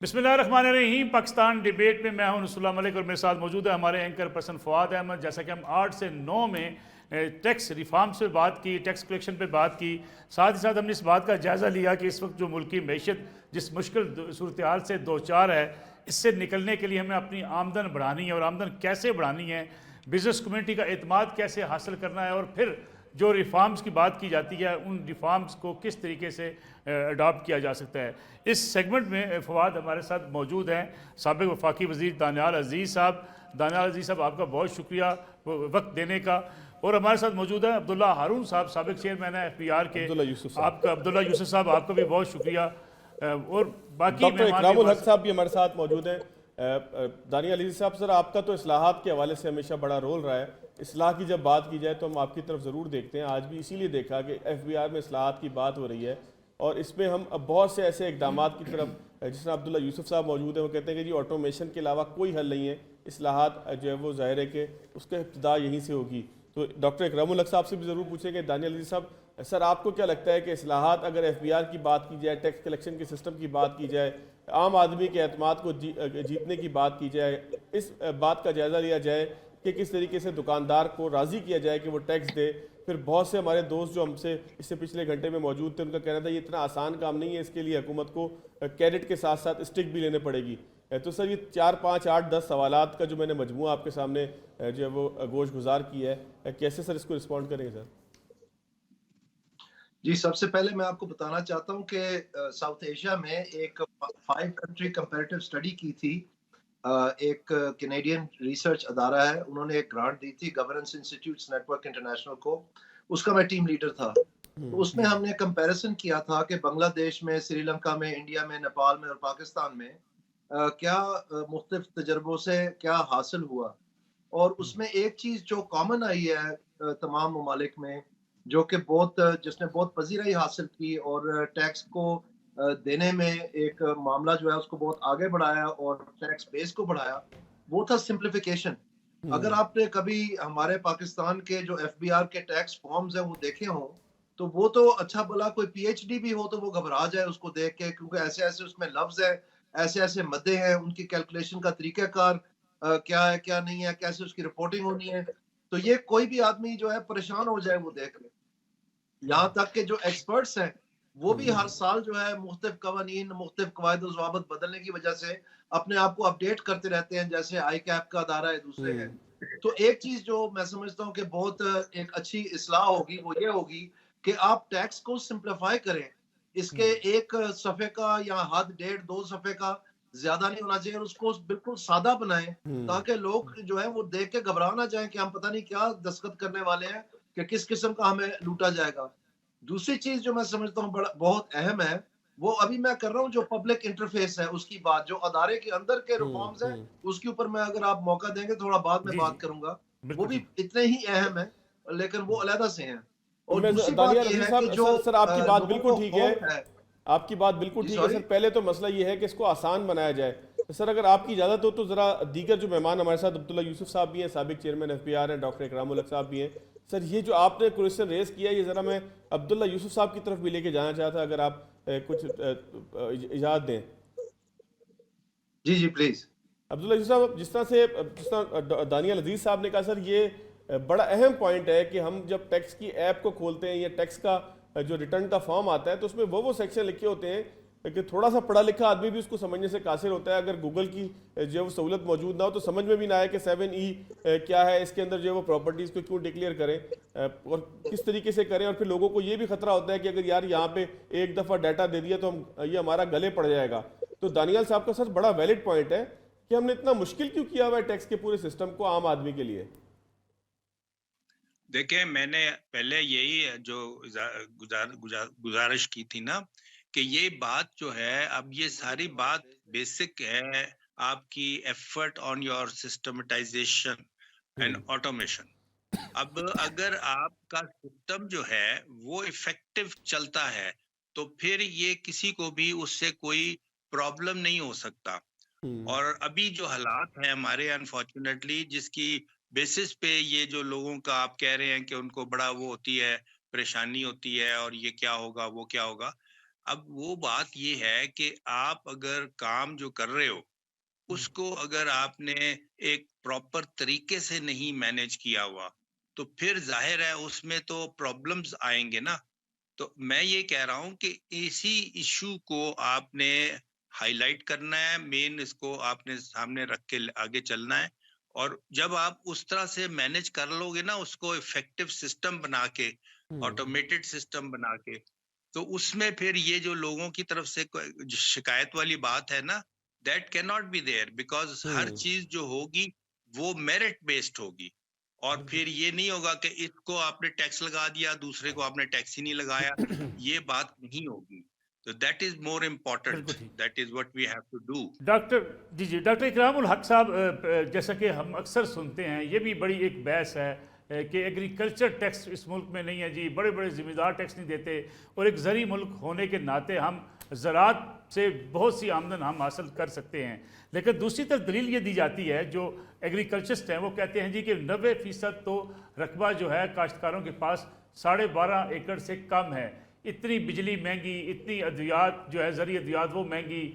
بسم اللہ الرحمن الرحیم۔ پاکستان ڈیبیٹ میں ہوں نصراللہ ملک اور میرے ساتھ موجود ہے ہمارے اینکر پرسن فواد احمد۔ جیسا کہ ہم 8 سے 9 میں ٹیکس ریفارمز پہ بات کی، ٹیکس کلیکشن پہ بات کی، ساتھ ہی ساتھ ہم نے اس بات کا جائزہ لیا کہ اس وقت جو ملکی معیشت جس مشکل صورتحال سے دوچار ہے، اس سے نکلنے کے لیے ہمیں اپنی آمدن بڑھانی ہے، اور آمدن کیسے بڑھانی ہے، بزنس کمیونٹی کا اعتماد کیسے حاصل کرنا ہے، اور پھر جو ریفارمز کی بات کی جاتی ہے ان ریفارمز کو کس طریقے سے اڈاپٹ کیا جا سکتا ہے۔ اس سیگمنٹ میں فواد ہمارے ساتھ موجود ہیں، سابق وفاقی وزیر دانیال عزیز صاحب۔ دانیال عزیز صاحب، آپ کا بہت شکریہ وقت دینے کا۔ اور ہمارے ساتھ موجود ہیں عبداللہ ہارون صاحب، سابق چیئرمین ہیں FBR کے۔ عبداللہ یوسف صاحب، آپ کا عبداللہ یوسف صاحب، آپ کا بھی بہت شکریہ۔ اور باقی ڈاکٹر مہمان اکرام بھی الحق صاحب بھی ہمارے ساتھ موجود ہیں۔ دانیال عزیز صاحب، سر آپ کا تو اصلاحات کے حوالے سے ہمیشہ بڑا رول رہا ہے۔ اصلاح کی جب بات کی جائے تو ہم آپ کی طرف ضرور دیکھتے ہیں۔ آج بھی اسی لیے دیکھا کہ FBR میں اصلاحات کی بات ہو رہی ہے، اور اس میں ہم اب بہت سے ایسے اقدامات کی طرف، جس طرح عبداللہ یوسف صاحب موجود ہیں، وہ کہتے ہیں کہ جی آٹومیشن کے علاوہ کوئی حل نہیں ہے، اصلاحات جو ہے وہ ظاہر ہے کہ اس کا ابتدا یہیں سے ہوگی۔ تو ڈاکٹر اکرام الحق صاحب سے بھی ضرور پوچھیں کہ دانیال عزیز صاحب، سر آپ کو کیا لگتا ہے کہ اصلاحات، اگر FBR کی بات کی جائے، ٹیکس کلیکشن کے سسٹم کی بات کی جائے، عام آدمی کے اعتماد کو جیتنے کی بات کی جائے، اس بات کا جائزہ لیا جائے کہ کس طریقے سے دکاندار کو راضی کیا جائے کہ وہ ٹیکس دے؟ پھر بہت سے ہمارے دوست جو ہم سے اس سے پچھلے گھنٹے میں موجود تھے، ان کا کہنا تھا یہ اتنا آسان کام نہیں ہے، اس کے لیے حکومت کو کریڈٹ کے ساتھ ساتھ اسٹک بھی لینے پڑے گی۔ تو سر یہ 4 5 8 10 سوالات کا جو میں نے مجموعہ آپ کے سامنے جو ہے وہ گوش گزار کیا ہے، کیسے سر اس کو رسپونڈ کریں گے سر؟ جی، سب سے پہلے میں آپ کو بتانا چاہتا ہوں کہ ساؤتھ ایشیا میں ایک 5 کنٹری کمپیریٹیو اسٹڈی کی تھی۔ ایک کینیڈین ریسرچ ادارہ ہے، انہوں نے ایک گرانٹ دی تھی governance institutes network international کو، اس کا میں ٹیم لیڈر تھا۔ تو اس میں ہم نے کمپیریزن کیا تھا کہ بنگلہ دیش میں، سری لنکا میں، انڈیا میں، نیپال میں اور پاکستان میں کیا مختلف تجربوں سے کیا حاصل ہوا۔ اور اس میں ایک چیز جو کامن آئی ہے تمام ممالک میں، جو کہ جس نے بہت پذیرائی حاصل کی اور ٹیکس کو دینے میں ایک معاملہ جو ہے اس کو بہت آگے بڑھایا اور ٹیکس بیس کو بڑھایا، وہ تھا سمپلیفیکیشن۔ اگر آپ نے کبھی ہمارے پاکستان کے جو FBR کے ٹیکس فارمز ہیں وہ دیکھے ہوں، تو وہ تو اچھا بلا کوئی PhD بھی ہو تو وہ گھبرا جائے اس کو دیکھ کے، کیونکہ ایسے ایسے اس میں لفظ ہے، ایسے ایسے مدے ہیں، ان کی کیلکولیشن کا طریقہ کار کیا ہے کیا نہیں ہے، کیسے اس کی رپورٹنگ ہونی ہے۔ تو یہ کوئی بھی آدمی جو ہے پریشان ہو جائے وہ دیکھ لے۔ یہاں تک کہ جو ایکسپرٹس ہیں وہ بھی ہر سال جو ہے مختلف قوانین، مختلف قواعد و ضوابط بدلنے کی وجہ سے اپنے آپ کو اپڈیٹ کرتے رہتے ہیں، جیسے آئی کیپ کا ادارہ ہے، دوسرے ہیں۔ تو ایک چیز جو میں سمجھتا ہوں کہ بہت ایک اچھی اصلاح ہوگی وہ یہ ہوگی کہ آپ ٹیکس کو سمپلیفائی کریں۔ اس کے ایک صفحے کا یا حد 1.5 2 صفحے کا زیادہ نہیں ہونا چاہیے، اور اس کو بالکل سادہ بنائیں تاکہ لوگ جو ہے وہ دیکھ کے گھبرا نہ جائیں کہ ہم پتہ نہیں کیا دستخط کرنے والے ہیں، کہ کس قسم کا ہمیں لوٹا جائے گا۔ دوسری چیز جو میں سمجھتا ہوں بہت اہم ہے، وہ ابھی میں کر رہا ہوں جو پبلک انٹرفیس ہے اس کی بات، جو ادارے کے اندر کے ریفارمز ہیں اس کے اوپر میں اگر آپ موقع دیں گے تھوڑا بعد میں جی جی بات کروں گا، وہ بالکل بھی ٹھیک۔ اتنے ہی اہم ہیں لیکن وہ علیحدہ سے ہیں۔ اور میں دوسری بات دانیال یہ عزیز ہے کہ صاحب، جو سر آپ کی بات لوگوں بالکل کو ٹھیک ہے، خوف ہے۔ آپ کی بات بالکل جی ٹھیک ہے سوری سر۔ پہلے تو مسئلہ یہ ہے کہ اس کو آسان بنایا جائے۔ سر اگر آپ کی اجازت ہو تو ذرا دیگر جو مہمان ہمارے ساتھ، عبداللہ یوسف صاحب بھی ہیں، سابق چیئرمین FBR ہیں، ڈاکٹر اکرام الحق صاحب بھی ہیں۔ سر یہ جو آپ نے کوئسچن ریز کیا، یہ ذرا میں عبداللہ یوسف صاحب کی طرف بھی لے کے جانا چاہتا، اگر آپ کچھ اجازت دیں۔ جی جی پلیز۔ عبداللہ یوسف صاحب، جس طرح دانیال عزیز صاحب نے کہا، سر یہ بڑا اہم پوائنٹ ہے کہ ہم جب ٹیکس کی ایپ کو کھولتے ہیں یا ٹیکس کا جو ریٹرن کا فارم آتا ہے تو اس میں وہ سیکشن لکھے ہوتے ہیں کہ تھوڑا سا پڑھا لکھا آدمی بھی اس کو سمجھنے سے قاصر ہوتا ہے۔ اگر گوگل کی جو سہولت موجود نہ ہو تو سمجھ میں بھی نہ آئے کہ 7E کیا ہے، اس کے اندر جو وہ پراپرٹیز کو کیوں ڈکلیئر کریں اور کس طریقے سے کریں۔ اور پھر لوگوں کو یہ بھی خطرہ ہوتا ہے کہ اگر یار یہاں پہ ایک دفعہ ڈیٹا دے دیا تو یہ ہمارا گلے پڑ جائے گا۔ تو دانیال صاحب کا سر بڑا ویلڈ پوائنٹ ہے کہ ہم نے اتنا مشکل کیوں کیا ہوا ہے ٹیکس کے پورے سسٹم کو عام آدمی کے لیے۔ دیکھیں، میں نے پہلے یہی جو گزارش کی تھی نا کہ یہ بات جو ہے، اب یہ ساری بات بیسک ہے آپ کی effort on your systematization and automation. اب اگر آپ کا سسٹم جو ہے وہ افیکٹو چلتا ہے تو پھر یہ کسی کو بھی اس سے کوئی پرابلم نہیں ہو سکتا۔ اور ابھی جو حالات ہیں ہمارے، انفارچونیٹلی جس کی بیسس پہ یہ جو لوگوں کا آپ کہہ رہے ہیں کہ ان کو بڑا وہ ہوتی ہے، پریشانی ہوتی ہے اور یہ کیا ہوگا وہ کیا ہوگا، اب وہ بات یہ ہے کہ آپ اگر کام جو کر رہے ہو اس کو اگر آپ نے ایک پراپر طریقے سے نہیں مینج کیا ہوا تو پھر ظاہر ہے اس میں تو پرابلمز آئیں گے نا. تو میں یہ کہہ رہا ہوں کہ اسی ایشو کو آپ نے ہائی لائٹ کرنا ہے، مین اس کو آپ نے سامنے رکھ کے آگے چلنا ہے. اور جب آپ اس طرح سے مینج کر لو گے نا اس کو افیکٹو سسٹم بنا کے، آٹومیٹڈ سسٹم بنا کے، تو اس میں پھر یہ جو لوگوں کی طرف سے شکایت والی بات ہے نا، دیٹ کی ناٹ بی دیئر، بیکاز ہر چیز جو ہوگی وہ میرٹ بیسڈ ہوگی. اور پھر یہ نہیں ہوگا کہ اس کو آپ نے ٹیکس لگا دیا دوسرے کو آپ نے ٹیکس ہی نہیں لگایا، یہ بات نہیں ہوگی. تو دیٹ از مور امپورٹنٹ، بالکل ٹھیک. That is what we have to do. Doctor ji doctor Ikram ul-Haq صاحب، جیسا کہ ہم اکثر سنتے ہیں، یہ بھی بڑی ایک بحث ہے کہ ایگریکلچر ٹیکس اس ملک میں نہیں ہے جی، بڑے بڑے ذمہ دار ٹیکس نہیں دیتے، اور ایک زرعی ملک ہونے کے ناطے ہم زراعت سے بہت سی آمدن ہم حاصل کر سکتے ہیں. لیکن دوسری طرف دلیل یہ دی جاتی ہے، جو ایگریکلچرسٹ ہیں وہ کہتے ہیں جی کہ 90% تو رقبہ جو ہے کاشتکاروں کے پاس 12.5 ایکڑ سے کم ہے. اتنی بجلی مہنگی، اتنی ادویات جو ہے زرعی ادویات وہ مہنگی،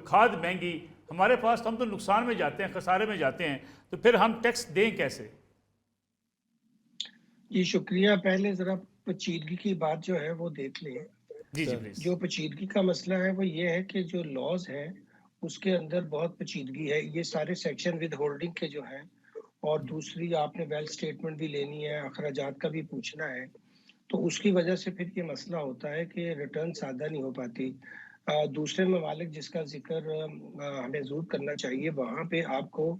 کھاد مہنگی ہمارے پاس، تو ہم تو نقصان میں جاتے ہیں، خسارے میں جاتے ہیں، تو پھر ہم ٹیکس دیں کیسے؟ جی شکریہ. پہلے ذرا پیچیدگی کی بات جو ہے وہ دیکھ لیں. جی پلیز. جو پیچیدگی کا مسئلہ ہے وہ یہ ہے کہ جو لاز ہیں اس کے اندر بہت پیچیدگی ہے. یہ سارے سیکشن ود ہولڈنگ کے جو ہیں، اور دوسری آپ نے ویلتھ اسٹیٹمنٹ بھی لینی ہے، اخراجات کا بھی پوچھنا ہے، تو اس کی وجہ سے پھر یہ مسئلہ ہوتا ہے کہ ریٹرن سادہ نہیں ہو پاتی. دوسرے ممالک جس کا ذکر ہمیں ضرور کرنا چاہیے، وہاں پہ آپ کو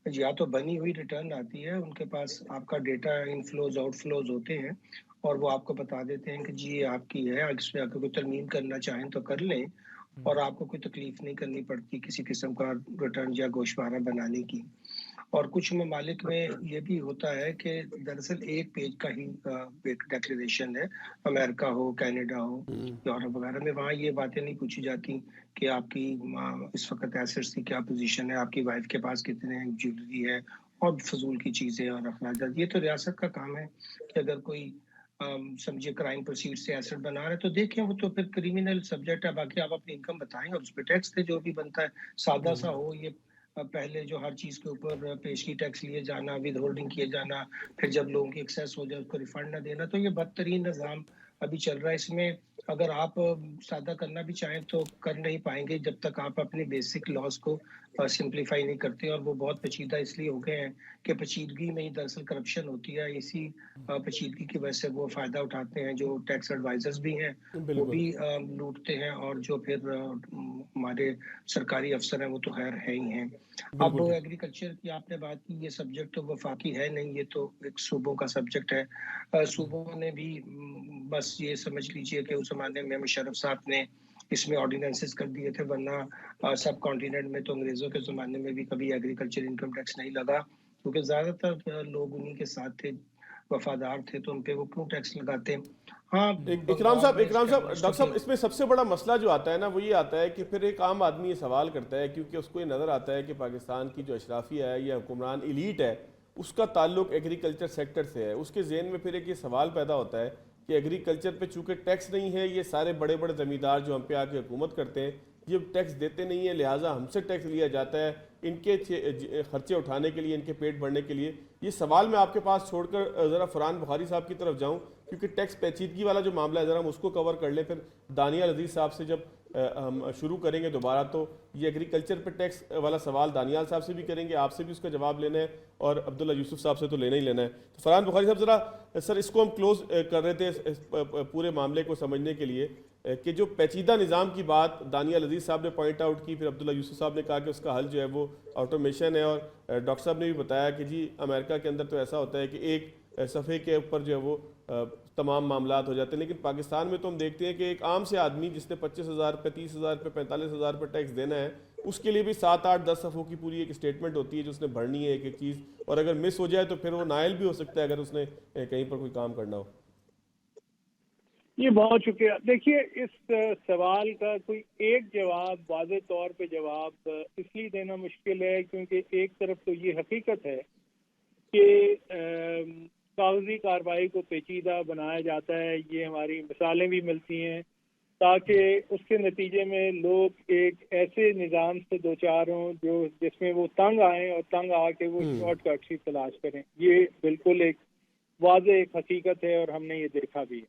یا تو بنی ہوئی ریٹرن آتی ہے، ان کے پاس آپ کا data in flows out flows ہوتے ہیں، اور وہ آپ کو بتا دیتے ہیں کہ جی یہ آپ کی ہے، اس میں اگر کوئی ترمیم کرنا چاہیں تو کر لیں، اور آپ کو کوئی تکلیف نہیں کرنی پڑتی کسی قسم کا ریٹرن یا گوشوارہ بنانے کی. اور کچھ ممالک میں یہ بھی ہوتا ہے کہ دراصل ایک پیج کا ہی ڈیکلریشن ہے، امریکہ ہو، کینیڈا ہو، یورپ وغیرہ میں وہاں یہ باتیں نہیں پوچھی جاتی کہ آپ کی اس وقت ایسٹس کی کیا پوزیشن ہے، آپ کی وائف کے پاس کتنے جیولری ہے، اور فضول کی چیزیں اور اخراجات. یہ تو ریاست کا کام ہے کہ اگر کوئی سمجھے کرائم پروسیڈ سے ایسٹ بنا رہے تو دیکھیں، وہ تو پھر کریمنل سبجیکٹ ہے. باقی آپ اپنی انکم بتائیں اور اس پہ ٹیکس دے جو بھی بنتا ہے، سادہ سا ہو. یہ پہلے جو ہر چیز کے اوپر پیشگی ٹیکس لیے جانا، ود ہولڈنگ کیے جانا، پھر جب لوگوں کی ایکسیس ہو جائے اس کو ریفنڈ نہ دینا، تو یہ بدترین نظام ابھی چل رہا ہے. اس میں اگر آپ سادہ کرنا بھی چاہیں تو کر نہیں پائیں گے جب تک آپ اپنے بیسک لاز کو سمپلیفائی نہیں کرتے. اور وہ بہت پیچیدہ اس لیے ہو گئے ہیں کہ پیچیدگی میں ہی دراصل کرپشن ہوتی ہے. اسی پیچیدگی کی وجہ سے وہ فائدہ اٹھاتے ہیں. جو ٹیکس ایڈوائزرز بھی ہیں وہ بھی لوٹتے ہیں، اور جو پھر ہمارے سرکاری افسر ہیں وہ تو خیر ہے ہی ہیں. اب ایگریکلچر کی آپ نے بات کی، یہ سبجیکٹ تو وفاقی ہے نہیں، یہ تو ایک صوبوں کا سبجیکٹ ہے. صوبوں نے بھی بس یہ سمجھ لیجئے کہ اس زمانے میں مشرف صاحب نے اس میں آرڈیننسز کر دیے تھے، ورنہ سب کانٹیننٹ میں تو انگریزوں کے زمانے میں بھی کبھی ایگریکلچر انکم ٹیکس نہیں لگا، کیونکہ زیادہ تر لوگ انہی کے ساتھ تھے، وفادار تھے، تو ان پہ وہ کیوں ٹیکس لگاتے. ہاں اکرام صاحب ڈاکٹر صاحب، اس میں سب سے بڑا مسئلہ جو آتا ہے نا وہ یہ آتا ہے کہ پھر ایک عام آدمی یہ سوال کرتا ہے، کیونکہ اس کو یہ نظر آتا ہے کہ پاکستان کی جو اشرافیہ ہے یا حکمران ایلیٹ ہے اس کا تعلق ایگریکلچر سیکٹر سے ہے. اس کے ذہن میں پھر ایک یہ سوال پیدا ہوتا ہے کہ ایگریکلچر پہ چونکہ ٹیکس نہیں ہے، یہ سارے بڑے بڑے زمیندار جو ہم پہ آ کے حکومت کرتے ہیں یہ ٹیکس دیتے نہیں ہیں، لہٰذا ہم سے ٹیکس لیا جاتا ہے ان کے خرچے اٹھانے کے لیے، ان کے پیٹ بھرنے کے لیے. یہ سوال میں آپ کے پاس چھوڑ کر ذرا فرحان بخاری صاحب کی طرف جاؤں، کیونکہ ٹیکس پیچیدگی والا جو معاملہ ہے ذرا ہم اس کو کور کر لیں. پھر دانیہ عزیز صاحب سے جب ہم شروع کریں گے دوبارہ تو یہ ایگریکلچر پہ ٹیکس والا سوال دانیال صاحب سے بھی کریں گے، آپ سے بھی اس کا جواب لینا ہے، اور عبداللہ یوسف صاحب سے تو لینا ہی لینا ہے. تو فرحان بخاری صاحب ذرا سر اس کو ہم کلوز کر رہے تھے اس پورے معاملے کو سمجھنے کے لیے کہ جو پیچیدہ نظام کی بات دانیال عزیز صاحب نے پوائنٹ آؤٹ کی، پھر عبداللہ یوسف صاحب نے کہا کہ اس کا حل جو ہے وہ آٹومیشن ہے، اور ڈاکٹر صاحب نے بھی بتایا کہ جی امریکہ کے اندر تو ایسا ہوتا ہے کہ ایک صفحے کے اوپر جو ہے وہ تمام معاملات ہو جاتے ہیں. لیکن پاکستان میں تو ہم دیکھتے ہیں کہ ایک عام سے آدمی جس نے 25,000 روپے 30,000 روپے 45,000 روپے ٹیکس دینا ہے، اس کے لیے بھی 7 8 10 صفحوں کی پوری ایک اسٹیٹمنٹ ہوتی ہے جو اس نے بھرنی ہے ایک ایک چیز، اور اگر مس ہو جائے تو پھر وہ نائل بھی ہو سکتا ہے اگر اس نے کہیں پر کوئی کام کرنا ہو. یہ بہت شکریہ. دیکھیے اس سوال کا کوئی ایک جواب واضح طور پہ جواب اس لیے دینا مشکل ہے کیونکہ ایک طرف تو یہ حقیقت ہے کہ کاغذی کارروائی کو پیچیدہ بنایا جاتا ہے. یہ ہماری مثالیں بھی ملتی ہیں تاکہ اس کے نتیجے میں لوگ ایک ایسے نظام سے دوچار ہوں جس میں وہ تنگ آئیں اور تنگ آ کے وہ شارٹ کٹس کی تلاش کریں. یہ بالکل ایک واضح ایک حقیقت ہے اور ہم نے یہ دیکھا بھی ہے.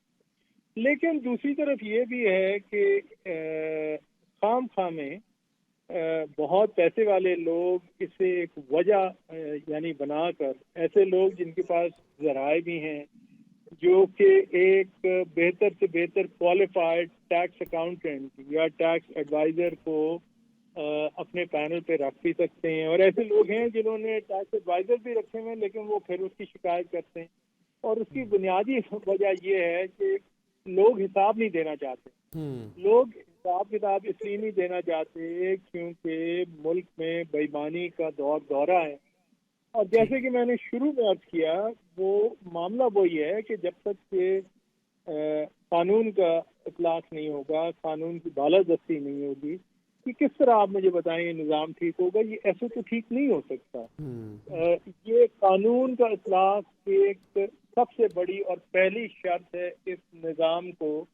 لیکن دوسری طرف یہ بھی ہے کہ خام خواہ میں بہت پیسے والے لوگ اسے ایک وجہ یعنی بنا کر، ایسے لوگ جن کے پاس ذرائع بھی ہیں، جو کہ ایک بہتر سے بہتر کوالیفائڈ ٹیکس اکاؤنٹنٹ یا ٹیکس ایڈوائزر کو اپنے پینل پہ رکھ بھی سکتے ہیں، اور ایسے لوگ ہیں جنہوں نے ٹیکس ایڈوائزر بھی رکھے ہوئے ہیں لیکن وہ پھر اس کی شکایت کرتے ہیں. اور اس کی بنیادی وجہ یہ ہے کہ لوگ حساب نہیں دینا چاہتے. لوگ حساب کتاب اس لیے نہیں دینا چاہتے کیونکہ ملک میں بے ایمانی کا دورہ ہے. اور جیسے کہ میں نے شروع میں عرض کیا، وہ معاملہ وہی ہے کہ جب تک کہ قانون کا اطلاق نہیں ہوگا، قانون کی بالادستی نہیں ہوگی، کہ کس طرح آپ مجھے بتائیں یہ نظام ٹھیک ہوگا؟ یہ ایسے تو ٹھیک نہیں ہو سکتا. یہ قانون کا اطلاق ایک سب سے بڑی اور پہلی شرط ہے اس نظام کو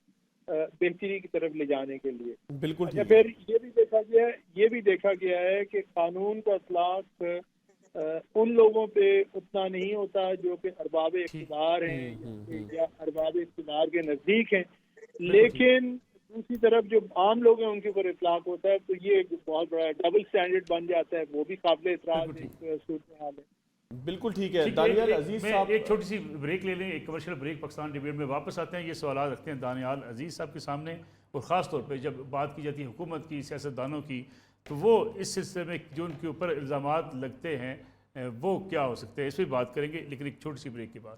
بہتری کی طرف لے جانے کے لیے. بالکل. پھر یہ بھی دیکھا گیا ہے کہ قانون کا اطلاق ان لوگوں پہ اتنا نہیں ہوتا جو کہ ارباب اقتدار ہیں یا ارباب اقتدار کے نزدیک ہیں، لیکن دوسری طرف جو عام لوگ ہیں ان کے اوپر اطلاق ہوتا ہے. تو یہ ایک بہت بڑا ڈبل سٹینڈرڈ بن جاتا ہے، وہ بھی قابل اعتراض صورتحال ہے. بالکل ٹھیک ہے. دانیال عزیز صاحب، ایک چھوٹی سی بریک لے لیں، ایک کمرشل بریک. پاکستان ڈیبیٹ میں واپس آتے ہیں. یہ سوالات رکھتے ہیں دانیال عزیز صاحب کے سامنے، اور خاص طور پہ جب بات کی جاتی ہے حکومت کی، سیاستدانوں کی، تو وہ اس سلسلے میں جو ان کے اوپر الزامات لگتے ہیں وہ کیا ہو سکتے ہیں، اس پہ بات کریں گے لیکن ایک چھوٹی سی بریک کے بعد.